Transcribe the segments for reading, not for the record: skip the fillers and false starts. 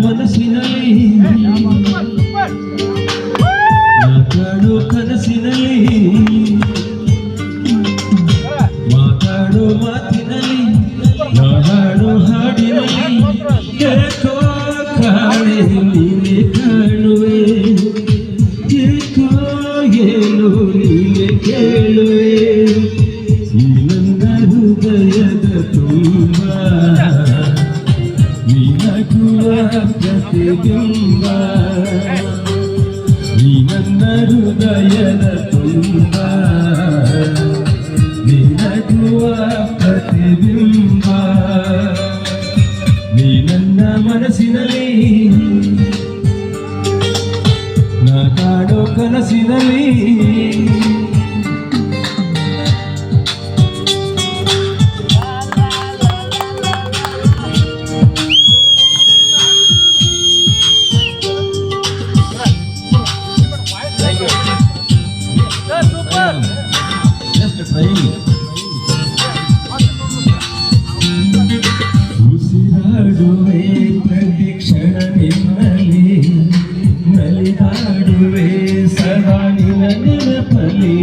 ಮನಸ್ಸಿನಲ್ಲಿ ಮಾತಾಡೋ ಕನಸಿನಲ್ಲಿ ಮಾತಾಡೋ ಮಾತಿನಲ್ಲಿ ಹಾಡೋ ಹಾಡಿನಲ್ಲಿ ಏಕೋ ಕಾಣೆ ನೀನೆ ಕಾಣುವೆ ಏಕೋ ಏನು ನೀನೆ ಕೇಳುವೆ ಈ ನನ್ನ ಹೃದಯದ ತುಂಬ ನಿನಗುವ ಪ್ರತಿಬಿಂಬ ಈ ನನ್ನ ಹೃದಯದ ತುಂಬ ನಿನಗುವ ಪ್ರತಿಬಿಂಬ ನೀ ನನ್ನ ಮನಸ್ಸಿನಲ್ಲಿ ನಾ ಕಾಡೋ ಕನಸಿನಲ್ಲಿ ಉಸಿರಾಡುವೆ ಪ್ರತಿ ಕ್ಷಣ ನಿನ್ನಲ್ಲಿ ನಲಿದಾಡುವೆ ಸದಾ ನಿನ್ನ ನೆನಪಲ್ಲಿ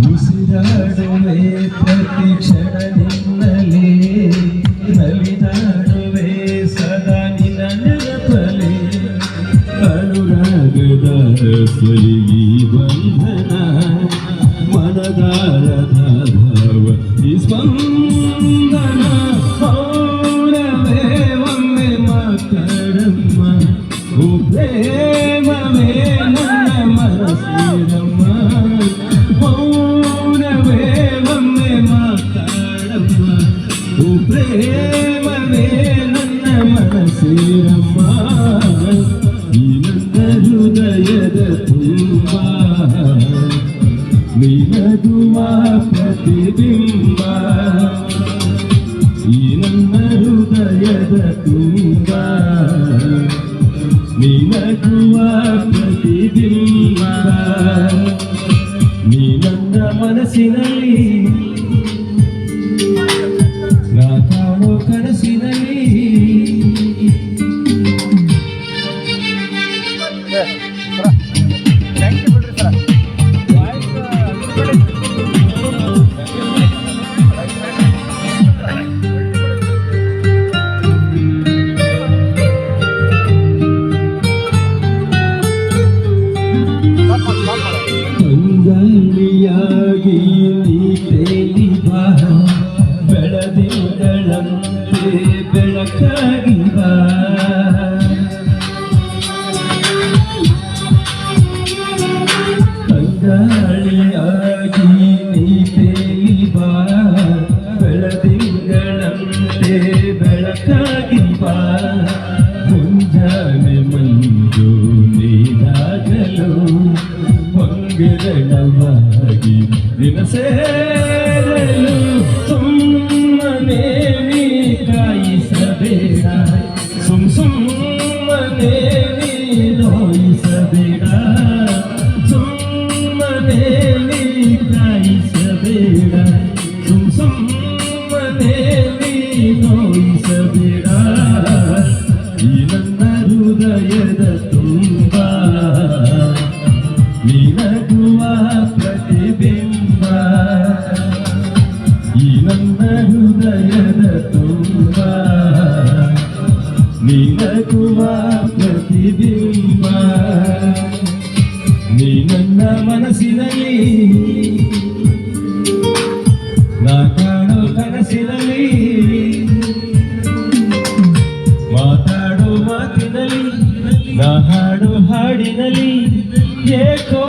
ಉಸಿರಾಡುವೆ ಪ್ರತಿ ಕ್ಷಣ ನಿನ್ನಲ್ಲಿ ನಲಿದಾಡುವೆ ಸದಾ ನಿನ್ನ ನೆನಪಲ್ಲಿ ಅನುರಾಗದ ಸ್ವರಿಗಿ ಬಂಧನ ಮನದಾರದ ಭಾವ ಈ ಸ್ಪಂದನ ಮೌನವೇ ಒಮ್ಮೆ ಮಾತಾಡಮ್ಮ ಓ ಪ್ರೇಮವೇ ನನ್ನ ಮನಸ್ಸಿರಮ್ಮ ಮೌನವೇ ಒಮ್ಮೆ ಮಾತಾಡಮ್ಮ ಓ ಪ್ರೇಮವೇ ನನ್ನ ಮನಸ್ಸಿರಮ್ಮ ಈ ನನ್ನ ಹೃದಯದ ತುಂಬ ನಿನಗುವ ಪ್ರತಿಬಿಂಬ ಈ ನನ್ನ ಹೃದಯದ ತುಂಬ ನಿನಗುವ ಪ್ರತಿಬಿಂಬ ನೀ ನನ್ನ ಮನಸ್ಸಿನಲ್ಲಿ ನಾ ಕಾಣೋ ಕನಸಿನಲ್ಲಿ ತಂಗಾಳಿಯಾಗಿ ನೀ ತೇಲಿ ಬಾ ಬೆಳದಿಂಗಳಂತೆ ಬೆಳಕಾಗಿ ಬಾ ತಂಗಾಳಿಯಾಗಿ ನೀ ತೇಲಿ ಬಾ ಬೆಳದಿಂಗಳಂತೆ ಬೆಳಕಾಗಿ ಬಾ ಮುಂಜಾನೆ ಮಂಜು ನೀನಾಗಲು ಗಿರಣವಾಗಿ ದಿನ ಸೇರಲು ಸುಮ್ಮನೆ ನೀ ಕಾಯಿಸಬೇಡ ಸುಮ್ಮನೆ ನೀ ನೋಯಿಸಬೇಡ ಸುಮ್ಮನೆ ನೀ ಕಾಯಿಸಬೇಡ ಸುಮ್ಮನೆ ನೀ ನೋಯಿಸಬೇಡ ಈ ನನ್ನ ಹೃದಯದ ತುಂಬ ನಿನಗುವ ಪ್ರತಿಬಿಂಬ ಈ ನನ್ನ ಹೃದಯದ ತುಂಬ ನಿನಗುವ ಪ್ರತಿಬಿಂಬ ನೀ ನನ್ನ ಮನಸ್ಸಿನಲ್ಲಿ ನಾ ಕಾಣೋ ಕನಸಿನಲ್ಲಿ ಮಾತಾಡೋ ಮಾತಿನಲ್ಲಿ ನಾ ಹಾಡೋ ಹಾಡಿನಲ್ಲಿ ಏಕೋ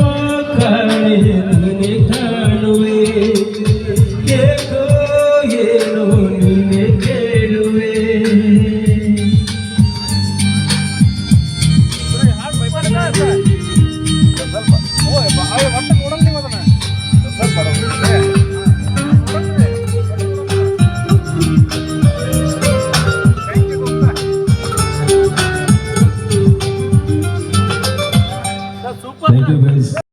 ಕಾಣೆ ನೀನೆ ಕಾಣುವೆ ಏಕೋ ಏನೋ ನೀನೆ ಕೇಳುವೆ Thank you guys.